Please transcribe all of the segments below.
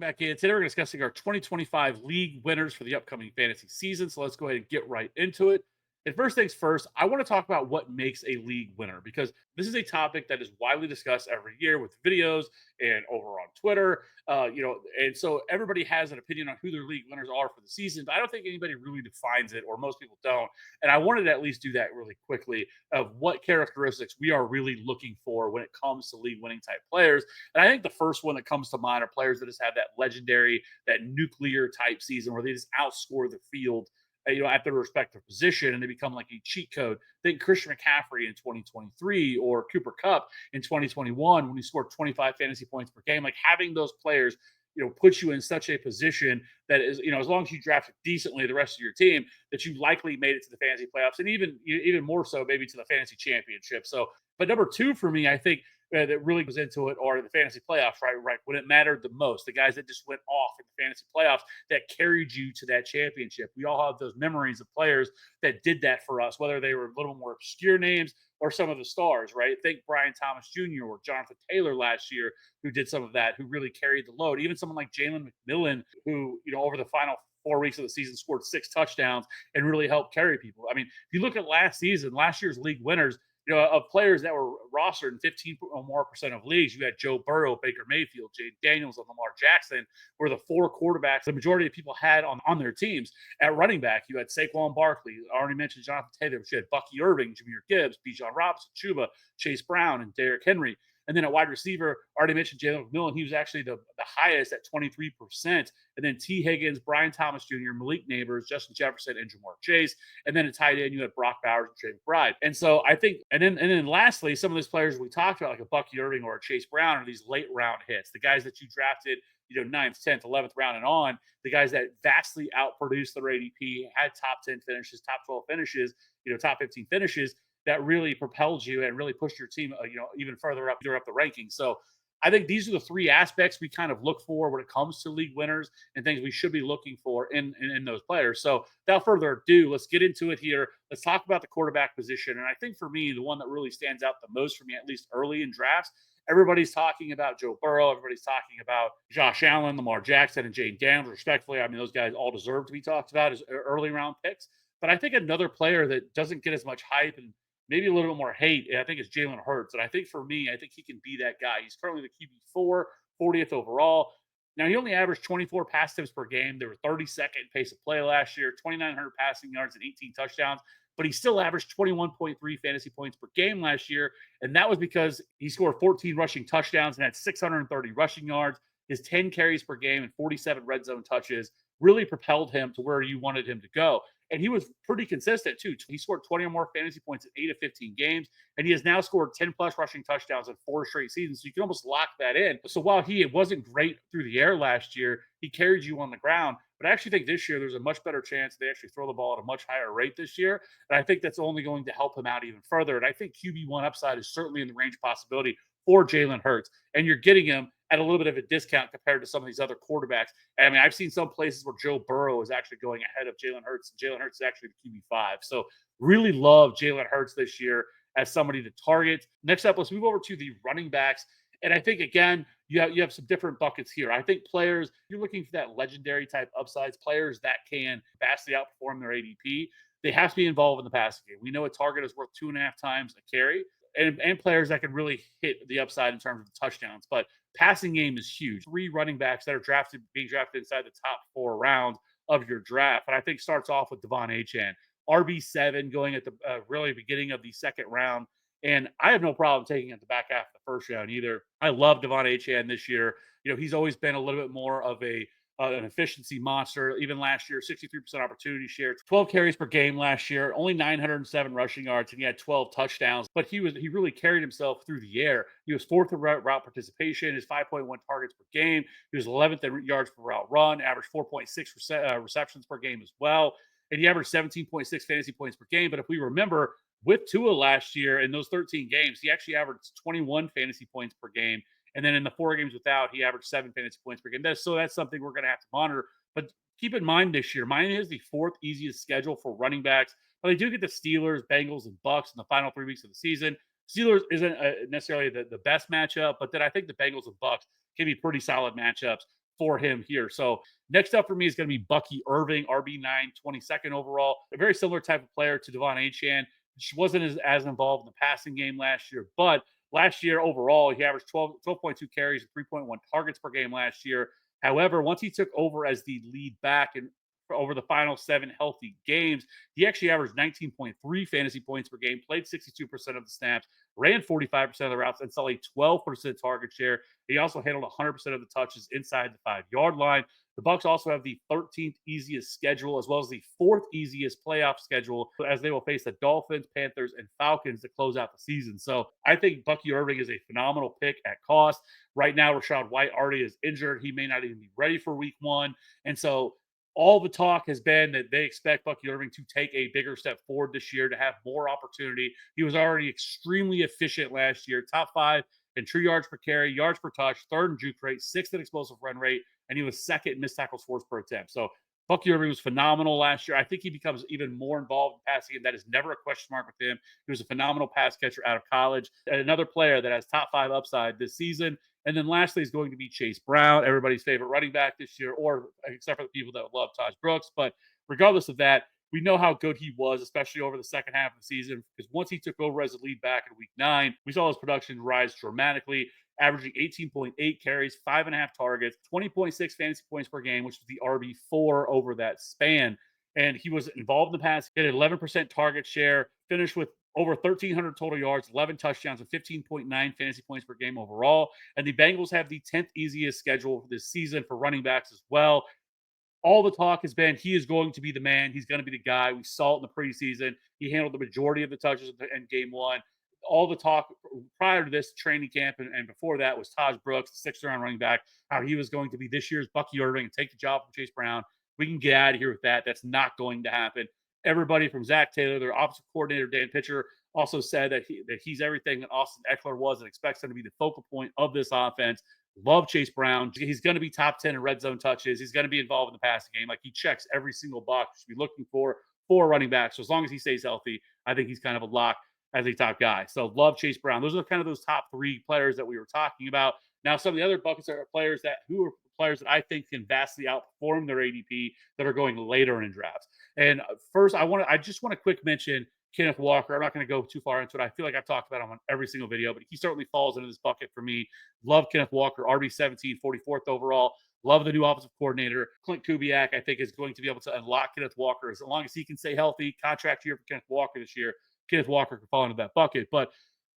back in. Today we're discussing our 2025 league winners for the upcoming fantasy season. So let's go ahead and get right into it. And first things first, I want to talk about what makes a league winner because this is a topic that is widely discussed every year with videos and over on Twitter. And so everybody has an opinion on who their league winners are for the season, but I don't think anybody really defines it, or most people don't. And I wanted to at least do that really quickly of what characteristics we are really looking for when it comes to league winning type players. And I think the first one that comes to mind are players that just have that legendary, that nuclear type season where they just outscore the field, at their respective position, and they become like a cheat code. Think Christian McCaffrey in 2023 or Cooper Kupp in 2021 when he scored 25 fantasy points per game. Like having those players, puts you in such a position that is, as long as you drafted decently the rest of your team, that you likely made it to the fantasy playoffs, and even more so maybe to the fantasy championship. So, but number two for me, I think that really goes into it are the fantasy playoffs, right? Right when it mattered the most, the guys that just went off in the fantasy playoffs that carried you to that championship. We all have those memories of players that did that for us, whether they were a little more obscure names or some of the stars, right? Think Brian Thomas Jr. or Jonathan Taylor last year, who did some of that, who really carried the load. Even someone like Jalen McMillan, who, over the final 4 weeks of the season scored 6 touchdowns and really helped carry people. I mean, if you look at last year's league winners, of players that were rostered in 15 or more percent of leagues, you had Joe Burrow, Baker Mayfield, Jay Daniels, and Lamar Jackson were the four quarterbacks the majority of people had on their teams. At running back, you had Saquon Barkley. I already mentioned Jonathan Taylor. You had Bucky Irving, Jameer Gibbs, Bijan Robinson, Chuba, Chase Brown, and Derrick Henry. And then at wide receiver, I already mentioned Jalen McMillan. He was actually the highest at 23%. And then T. Higgins, Brian Thomas Jr., Malik Neighbors, Justin Jefferson, and Jamar Chase. And then at tight end, you had Brock Bowers and Trey McBride. And so I think, and then lastly, some of these players we talked about, like a Bucky Irving or a Chase Brown, are these late round hits. The guys that you drafted, 9th, 10th, 11th round and on, the guys that vastly outproduced their ADP, had top 10 finishes, top 12 finishes, top 15 finishes, that really propelled you and really pushed your team, even further up the rankings. So I think these are the three aspects we kind of look for when it comes to league winners and things we should be looking for in those players. So without further ado, let's get into it here. Let's talk about the quarterback position. And I think for me, the one that really stands out the most for me, at least early in drafts, everybody's talking about Joe Burrow. Everybody's talking about Josh Allen, Lamar Jackson, and Jane Daniels, respectfully. I mean, those guys all deserve to be talked about as early round picks. But I think another player that doesn't get as much hype and maybe a little bit more hate, I think, is Jalen Hurts. And I think for me, I think he can be that guy. He's currently the QB4, 40th overall. Now, he only averaged 24 pass attempts per game. They were 32nd pace of play last year, 2,900 passing yards and 18 touchdowns. But he still averaged 21.3 fantasy points per game last year. And that was because he scored 14 rushing touchdowns and had 630 rushing yards. His 10 carries per game and 47 red zone touches really propelled him to where you wanted him to go. And he was pretty consistent too. He scored 20 or more fantasy points in 8 of 15 games, and he has now scored 10 plus rushing touchdowns in 4 straight seasons. So you can almost lock that in. So while he wasn't great through the air last year, he carried you on the ground. But I actually think this year there's a much better chance they actually throw the ball at a much higher rate this year. And I think that's only going to help him out even further. And I think QB1 upside is certainly in the range possibility for Jalen Hurts. And you're getting him at a little bit of a discount compared to some of these other quarterbacks. And I mean, I've seen some places where Joe Burrow is actually going ahead of Jalen Hurts. Jalen Hurts is actually the QB5. So really love Jalen Hurts this year as somebody to target. Next up, let's move over to the running backs. And I think, again, you have some different buckets here. I think players, you're looking for that legendary type upsides, players that can vastly outperform their ADP. They have to be involved in the passing game. We know a target is worth 2.5 times a carry. And players that can really hit the upside in terms of touchdowns. But passing game is huge. 3 running backs that are being drafted inside the top 4 rounds of your draft. And I think starts off with Devon Achane, RB7 going at the really beginning of the second round. And I have no problem taking it at the back half of the first round either. I love Devon Achane this year. He's always been a little bit more of an efficiency monster. Even last year, 63% opportunity share, 12 carries per game last year, only 907 rushing yards, and he had 12 touchdowns. But he really carried himself through the air. He was 4th in route participation, his 5.1 targets per game. He was 11th in yards per route run, averaged 4.6 receptions per game as well. And he averaged 17.6 fantasy points per game. But if we remember, with Tua last year in those 13 games, he actually averaged 21 fantasy points per game. And then in the 4 games without, he averaged 7 fantasy points per game. So that's something we're going to have to monitor. But keep in mind this year, Miami is the 4th easiest schedule for running backs. But they do get the Steelers, Bengals, and Bucks in the final 3 weeks of the season. Steelers isn't necessarily the best matchup, but then I think the Bengals and Bucks can be pretty solid matchups for him here. So next up for me is going to be Bucky Irving, RB9, 22nd overall. A very similar type of player to Devon Achane. She wasn't as involved in the passing game last year, but last year overall, he averaged 12.2 carries and 3.1 targets per game last year. However, once he took over as the lead back and over the final 7 healthy games, he actually averaged 19.3 fantasy points per game, played 62% of the snaps, ran 45% of the routes, and saw a 12% target share. He also handled 100% of the touches inside the 5-yard line. The Bucks also have the 13th easiest schedule, as well as the 4th easiest playoff schedule, as they will face the Dolphins, Panthers, and Falcons to close out the season. So I think Bucky Irving is a phenomenal pick at cost. Right now, Rachaad White already is injured. He may not even be ready for week 1. And so all the talk has been that they expect Bucky Irving to take a bigger step forward this year, to have more opportunity. He was already extremely efficient last year, top 5 in true yards per carry, yards per touch, 3rd in juke rate, 6th in explosive run rate, and he was 2nd in missed tackles forced per attempt. So Bucky Irving was phenomenal last year. I think he becomes even more involved in passing, and that is never a question mark with him. He was a phenomenal pass catcher out of college. And another player that has top 5 upside this season. And then lastly is going to be Chase Brown, everybody's favorite running back this year, or except for the people that love Taj Brooks. But regardless of that, we know how good he was, especially over the second half of the season, because once he took over as a lead back in week 9, we saw his production rise dramatically, averaging 18.8 carries, 5.5 targets, 20.6 fantasy points per game, which was the RB4 over that span. And he was involved in the pass, he had an 11% target share, finished with over 1,300 total yards, 11 touchdowns, and 15.9 fantasy points per game overall. And the Bengals have the 10th easiest schedule this season for running backs as well. All the talk has been he is going to be the man. He's going to be the guy. We saw it in the preseason. He handled the majority of the touches in game 1. All the talk prior to this training camp and before that was Taj Brooks, the 6th-round running back, how he was going to be this year's Bucky Irving and take the job from Chase Brown. We can get out of here with that. That's not going to happen. Everybody from Zach Taylor, their offensive coordinator, Dan Pitcher, also said that he's everything that Austin Ekeler was and expects him to be the focal point of this offense. Love Chase Brown. He's going to be top 10 in red zone touches. He's going to be involved in the passing game. Like, he checks every single box you should be looking for running back. So as long as he stays healthy, I think he's kind of a lock as a top guy. So love Chase Brown. Those are kind of those top 3 players that we were talking about. Now, some of the other buckets are players that I think can vastly outperform their ADP that are going later in drafts. And first, I just want to quick mention Kenneth Walker. I'm not going to go too far into it. I feel like I've talked about him on every single video, but he certainly falls into this bucket for me. Love Kenneth Walker, RB17, 44th overall. Love the new offensive coordinator. Clint Kubiak, I think, is going to be able to unlock Kenneth Walker. As long as he can stay healthy, contract year for Kenneth Walker this year, Kenneth Walker can fall into that bucket. But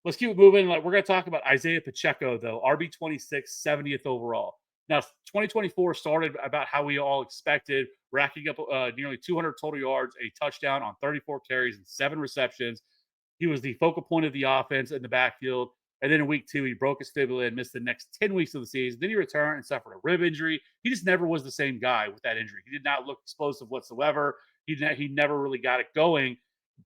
let's keep it moving. We're going to talk about Isaiah Pacheco, though, RB26, 70th overall. Now, 2024 started about how we all expected, racking up nearly 200 total yards, a touchdown on 34 carries and 7 receptions. He was the focal point of the offense in the backfield. And then in week 2, he broke his fibula and missed the next 10 weeks of the season. Then he returned and suffered a rib injury. He just never was the same guy with that injury. He did not look explosive whatsoever. He never really got it going.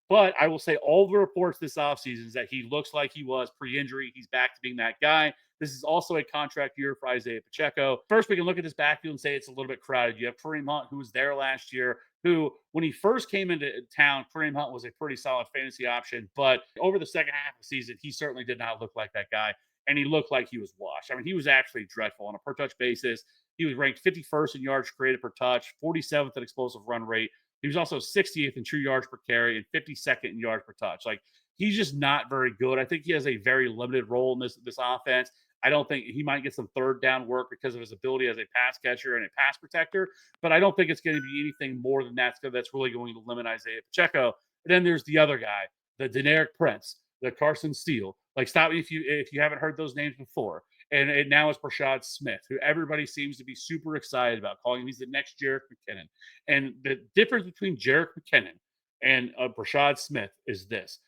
But I will say all the reports this offseason is that he looks like he was pre-injury. He's back to being that guy. This is also a contract year for Isaiah Pacheco. First, we can look at this backfield and say it's a little bit crowded. You have Kareem Hunt, who was there last year, who, when he first came into town, Kareem Hunt was a pretty solid fantasy option. But over the second half of the season, he certainly did not look like that guy. And he looked like he was washed. I mean, he was actually dreadful on a per-touch basis. He was ranked 51st in yards created per touch, 47th in explosive run rate. He was also 60th in true yards per carry and 52nd in yards per touch. Like, he's just not very good. I think he has a very limited role in this offense. I don't think he might get some third down work because of his ability as a pass catcher and a pass protector, but I don't think it's going to be anything more than that that's really going to limit Isaiah Pacheco. And then there's the other guy, the Deneric Prince, the Carson Steele. Like, stop me if you haven't heard those names before. And it now is Brashad Smith, who everybody seems to be super excited about, calling him he's the next Jerick McKinnon. And the difference between Jerick McKinnon and Brashad Smith is this.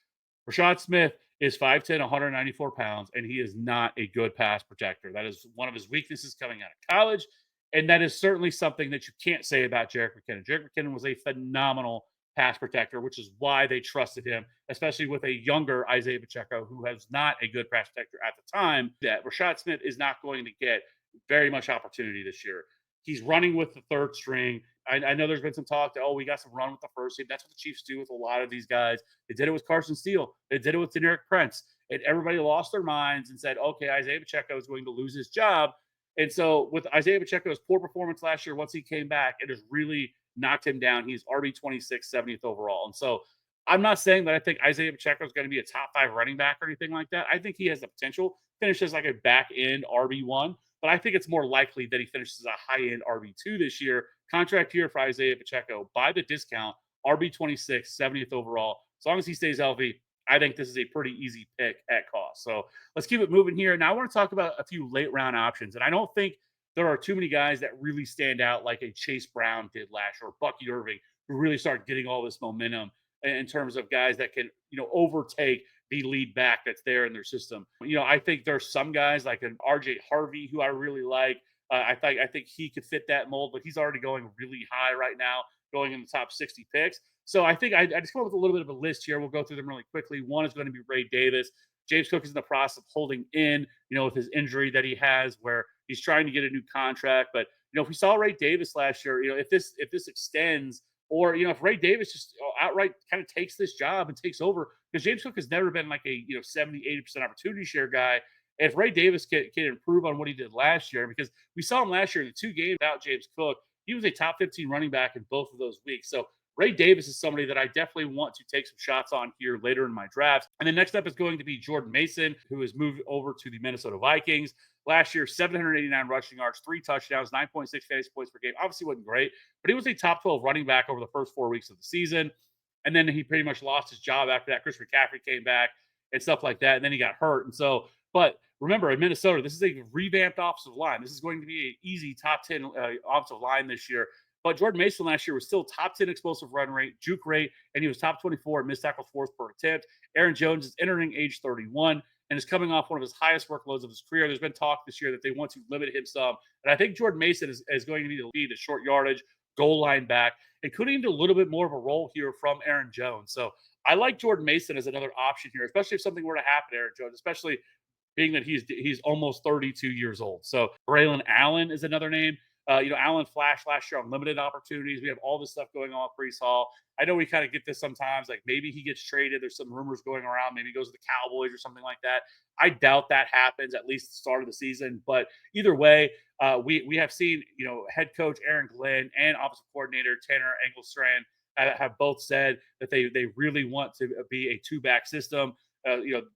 Brashad Smith is 5'10", 194 pounds, and he is not a good pass protector. That is one of his weaknesses coming out of college, and that is certainly something that you can't say about Jerick McKinnon. Jerick McKinnon was a phenomenal pass protector, which is why they trusted him, especially with a younger Isaiah Pacheco, who was not a good pass protector at the time. That Brashad Smith is not going to get very much opportunity this year. He's running with the third string. I know there's been some talk that, we got some run with the first team. That's what the Chiefs do with a lot of these guys. They did it with Carson Steele. They did it with Deneric Prince. And everybody lost their minds and said, okay, Isaiah Pacheco is going to lose his job. And so with Isaiah Pacheco's poor performance last year, once he came back, it has really knocked him down. He's RB 26, 70th overall. And so I'm not saying that I think Isaiah Pacheco is going to be a top 5 running back or anything like that. I think he has the potential, finishes like a back end RB1, but I think it's more likely that he finishes a high end RB2 this year. Contract year for Isaiah Pacheco by the discount, RB 26, 70th overall. As long as he stays healthy, I think this is a pretty easy pick at cost. So let's keep it moving here. Now I want to talk about a few late round options. And I don't think there are too many guys that really stand out like a Chase Brown did last year or Bucky Irving, who really started getting all this momentum in terms of guys that can, overtake the lead back that's there in their system. I think there's some guys like an RJ Harvey who I really like. I think he could fit that mold, but he's already going really high right now, going in the top 60 picks. So I think I just come up with a little bit of a list here. We'll go through them really quickly. One is going to be Ray Davis. James Cook is in the process of holding in, with his injury that he has, where he's trying to get a new contract. But if we saw Ray Davis last year, if this extends, or if Ray Davis just outright kind of takes this job and takes over, because James Cook has never been like a 70-80% opportunity share guy. If Ray Davis can improve on what he did last year, because we saw him last year in the 2 games without James Cook, he was a top 15 running back in both of those weeks. So Ray Davis is somebody that I definitely want to take some shots on here later in my drafts. And then next up is going to be Jordan Mason, who has moved over to the Minnesota Vikings. Last year, 789 rushing yards, 3 touchdowns, 9.6 fantasy points per game. Obviously wasn't great, but he was a top 12 running back over the first 4 weeks of the season. And then he pretty much lost his job after that. Chris McCaffrey came back and stuff like that. And then he got hurt. And so, but remember, in Minnesota, this is a revamped offensive line. This is going to be an easy top 10 offensive line this year. But Jordan Mason last year was still top 10 explosive run rate, juke rate, and he was top 24 missed tackle force per attempt. Aaron Jones is entering age 31 and is coming off one of his highest workloads of his career. There's been talk this year that they want to limit him some. And I think Jordan Mason is going to be the short yardage, goal line back, and could even do a little bit more of a role here from Aaron Jones. So I like Jordan Mason as another option here, especially if something were to happen to Aaron Jones, especially being that he's almost 32 years old. So Braylon Allen is another name. Allen flashed last year on limited opportunities. We have all this stuff going on with Brees Hall. I know we kind of get this sometimes, like maybe he gets traded. There's some rumors going around. Maybe he goes to the Cowboys or something like that. I doubt that happens, at least the start of the season. But either way, we have seen, head coach Aaron Glenn and offensive coordinator Tanner Engelstrand have both said that they really want to be a 2-back system.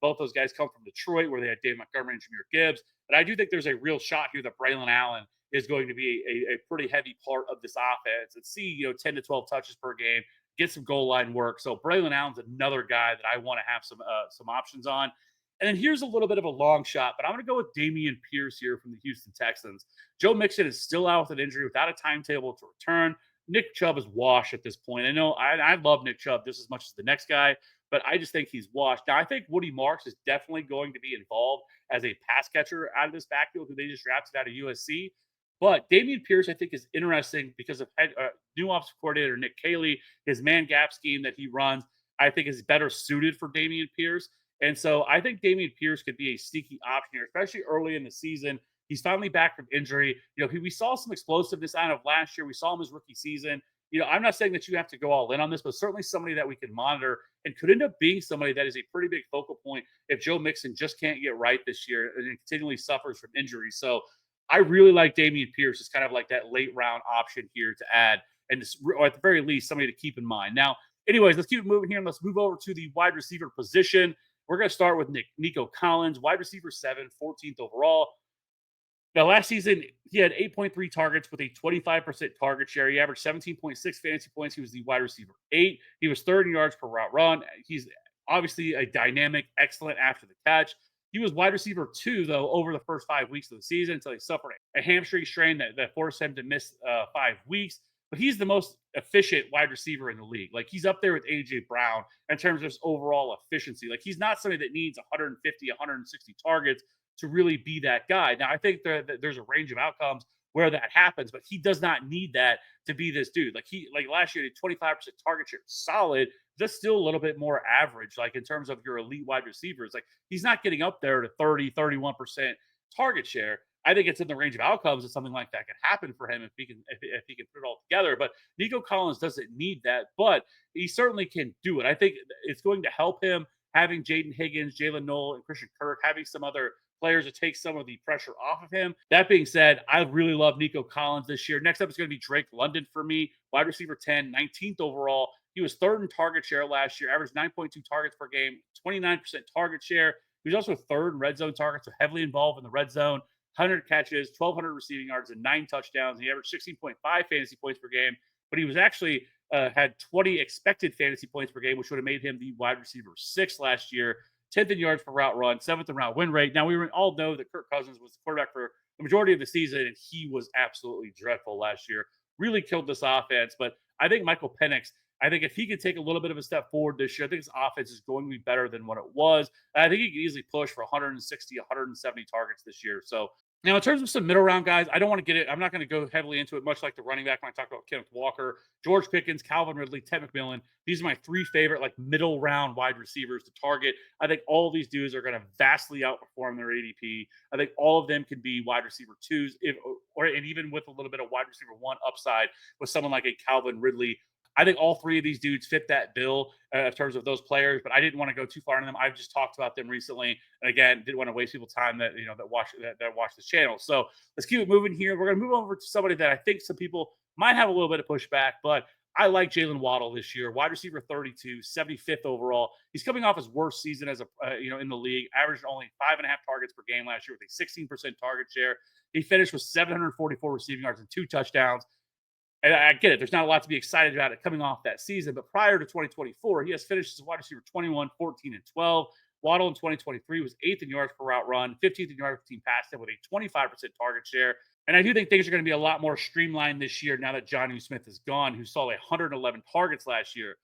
Both those guys come from Detroit, where they had Dave Montgomery and Jahmyr Gibbs. But I do think there's a real shot here that Braylon Allen is going to be a pretty heavy part of this offense and see, 10 to 12 touches per game, get some goal line work. So Braylon Allen's another guy that I want to have some options on. And then here's a little bit of a long shot, but I'm going to go with Dameon Pierce here from the Houston Texans. Joe Mixon is still out with an injury without a timetable to return. Nick Chubb is washed at this point. I know I love Nick Chubb just as much as the next guy, but I just think he's washed. Now, I think Woody Marks is definitely going to be involved as a pass catcher out of this backfield who they just drafted out of USC. But Dameon Pierce, I think, is interesting because of new offensive coordinator Nick Caley. His man gap scheme that he runs, I think, is better suited for Dameon Pierce. And so I think Dameon Pierce could be a sneaky option here, especially early in the season. He's finally back from injury. We saw some explosiveness out of last year. We saw him his rookie season. I'm not saying that you have to go all in on this, but certainly somebody that we can monitor and could end up being somebody that is a pretty big focal point if Joe Mixon just can't get right this year and continually suffers from injuries. So I really like Dameon Pierce as kind of like that late round option here to add, and or at the very least, somebody to keep in mind. Now, anyways, let's keep it moving here and let's move over to the wide receiver position. We're going to start with Nico Collins, wide receiver 7, 14th overall. Now, last season, he had 8.3 targets with a 25% target share. He averaged 17.6 fantasy points. He was the wide receiver 8. He was third in yards per route run. He's obviously a dynamic, excellent after the catch. He was wide receiver 2, though, over the first 5 weeks of the season until he suffered a hamstring strain that forced him to miss 5 weeks. But he's the most efficient wide receiver in the league. Like, he's up there with A.J. Brown in terms of overall efficiency. Like, he's not somebody that needs 150, 160 targets to really be that guy. Now, I think there's a range of outcomes where that happens, but he does not need that to be this dude. Like last year, he had 25% target share, solid, just still a little bit more average, like in terms of your elite wide receivers. Like, he's not getting up there to 30, 31% target share. I think it's in the range of outcomes that something like that could happen for him if he can put it all together. But Nico Collins doesn't need that, but he certainly can do it. I think it's going to help him having Jaden Higgins, Jalen Noel, and Christian Kirk, having some other players to take some of the pressure off of him. That being said, I really love Nico Collins this year. Next up is going to be Drake London for me, wide receiver 10, 19th overall. He was third in target share last year, averaged 9.2 targets per game, 29% target share. He was also third in red zone targets, so heavily involved in the red zone. 100 catches, 1,200 receiving yards, and 9 touchdowns. He averaged 16.5 fantasy points per game, but he was actually had 20 expected fantasy points per game, which would have made him the wide receiver 6 last year. 10th in yards per route run, 7th in route win rate. Now, we all know that Kirk Cousins was the quarterback for the majority of the season, and he was absolutely dreadful last year. Really killed this offense. But I think Michael Penix, I think if he could take a little bit of a step forward this year, I think his offense is going to be better than what it was. I think he could easily push for 160, 170 targets this year. So now, in terms of some middle round guys, I don't want to get it. I'm not going to go heavily into it, much like the running back when I talked about Kenneth Walker, George Pickens, Calvin Ridley, Ted McMillan. These are my 3 favorite, like, middle round wide receivers to target. I think all of these dudes are going to vastly outperform their ADP. I think all of them can be wide receiver 2s, and even with a little bit of wide receiver 1 upside with someone like a Calvin Ridley. I think all 3 of these dudes fit that bill in terms of those players, but I didn't want to go too far into them. I've just talked about them recently, and again, didn't want to waste people's time that watch this channel. So let's keep it moving here. We're going to move over to somebody that I think some people might have a little bit of pushback, but I like Jalen Waddle this year, wide receiver 32, 75th overall. He's coming off his worst season as in the league, averaged only 5.5 targets per game last year with a 16% target share. He finished with 744 receiving yards and 2 touchdowns. And I get it. There's not a lot to be excited about it coming off that season. But prior to 2024, he has finished as a wide receiver 21, 14, and 12. Waddle in 2023 was 8th in yards per route run, 15th in yards per team pass with a 25% target share. And I do think things are going to be a lot more streamlined this year now that Jonnu Smith is gone, who saw 111 targets last year.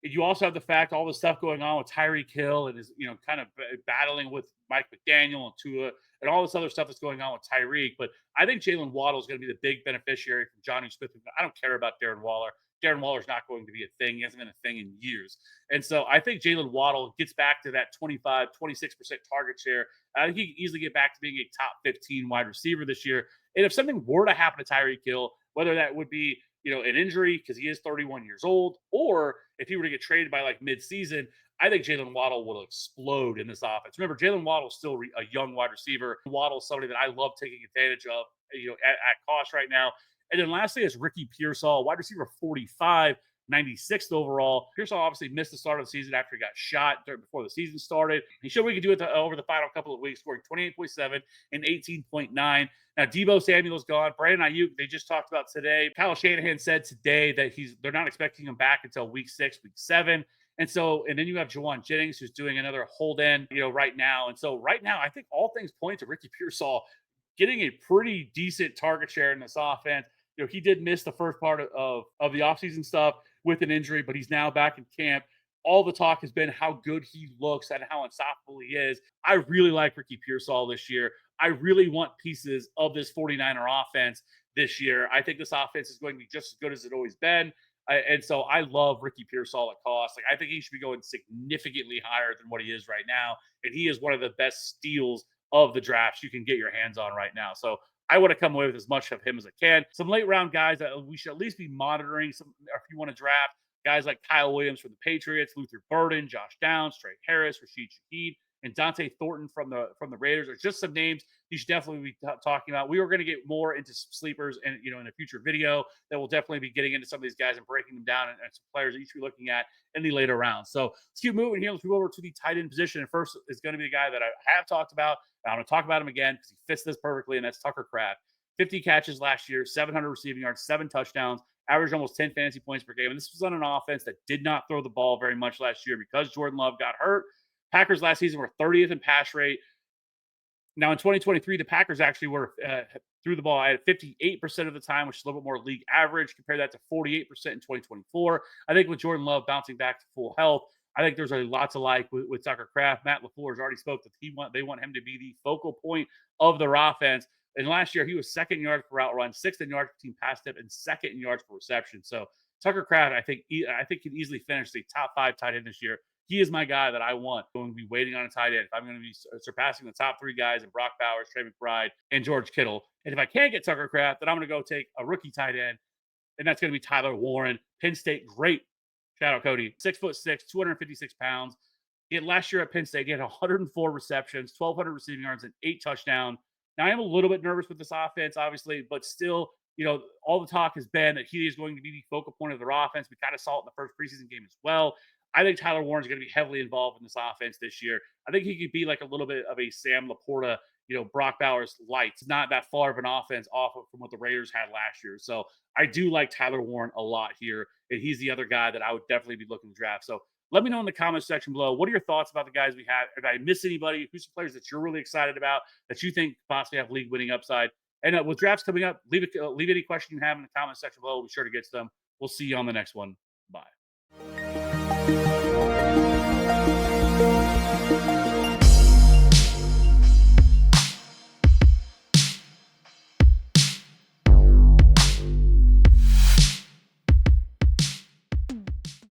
You also have the fact all the stuff going on with Tyreek Hill and is kind of battling with Mike McDaniel and Tua and all this other stuff that's going on with Tyreek. But I think Jalen Waddle is going to be the big beneficiary from Jonnu Smith. I don't care about Darren Waller. Darren Waller is not going to be a thing. He hasn't been a thing in years. And so I think Jalen Waddle gets back to that 25, 26% target share. I think he can easily get back to being a top 15 wide receiver this year. And if something were to happen to Tyreek Hill, whether that would be an injury because he is 31 years old, or if he were to get traded by like mid-season, I think Jalen Waddle will explode in this offense. Remember, Jalen Waddle is still a young wide receiver. Waddle is somebody that I love taking advantage of, at cost right now. And then lastly is Ricky Pearsall, wide receiver 45, 96th overall. Pearsall obviously missed the start of the season after he got shot before the season started. He showed we could do it over the final couple of weeks, scoring 28.7 and 18.9. Now, Deebo Samuel's gone. Brandon Ayuk, they just talked about today. Kyle Shanahan said today that they're not expecting him back until week 6, week 7. And then you have Jawan Jennings, who's doing another hold in, right now. And so right now, I think all things point to Ricky Pearsall getting a pretty decent target share in this offense. He did miss the first part of the offseason stuff with an injury, but he's now back in camp. All the talk has been how good he looks and how unstoppable he is. I really like Ricky Pearsall this year. I really want pieces of this 49er offense this year. I think this offense is going to be just as good as it's always been. And so I love Ricky Pearsall at cost. Like, I think he should be going significantly higher than what he is right now. And he is one of the best steals of the drafts you can get your hands on right now. So I want to come away with as much of him as I can. Some late round guys that we should at least be monitoring. If you want to draft guys like Kyle Williams from the Patriots, Luther Burden, Josh Downs, Trey Harris, Rashid Shaheed, and Dante Thornton from the Raiders are just some names you should definitely be talking about. We are going to get more into some sleepers and in a future video that will definitely be getting into some of these guys and breaking them down and some players that you should be looking at in the later rounds. So let's keep moving here. Let's move over to the tight end position. And first is going to be a guy that I have talked about. I'm going to talk about him again because he fits this perfectly, and that's Tucker Kraft. 50 catches last year, 700 receiving yards, 7 touchdowns, averaged almost 10 fantasy points per game. And this was on an offense that did not throw the ball very much last year because Jordan Love got hurt. Packers last season were 30th in pass rate. Now in 2023, the Packers actually threw the ball at 58% of the time, which is a little bit more league average. Compare that to 48% in 2024. I think with Jordan Love bouncing back to full health, I think there's a lot to like with Tucker Kraft. Matt LaFleur has already spoke that they want him to be the focal point of their offense. And last year, he was 2nd in yards per route run, 6th in yards per team pass step, and 2nd in yards per reception. So Tucker Kraft, I think can easily finish the top 5 tight end this year. He is my guy that I want. I'm going to be waiting on a tight end. If I'm going to be surpassing the top 3 guys in Brock Bowers, Trey McBride, and George Kittle. And if I can't get Tucker Kraft, then I'm going to go take a rookie tight end, and that's going to be Tyler Warren. Penn State, great. Shout out Cody. 6'6", 256 pounds. Last year at Penn State, he had 104 receptions, 1,200 receiving yards, and 8 touchdowns. Now, I am a little bit nervous with this offense, obviously, but still, all the talk has been that he is going to be the focal point of their offense. We kind of saw it in the first preseason game as well. I think Tyler Warren's going to be heavily involved in this offense this year. I think he could be like a little bit of a Sam Laporta, Brock Bowers lights, not that far of an offense off of from what the Raiders had last year. So I do like Tyler Warren a lot here, and he's the other guy that I would definitely be looking to draft. So let me know in the comments section below. What are your thoughts about the guys we have? If I miss anybody, who's some players that you're really excited about that you think possibly have league winning upside? And with drafts coming up, leave any question you have in the comment section below. We'll be sure to get to them. We'll see you on the next one. Bye.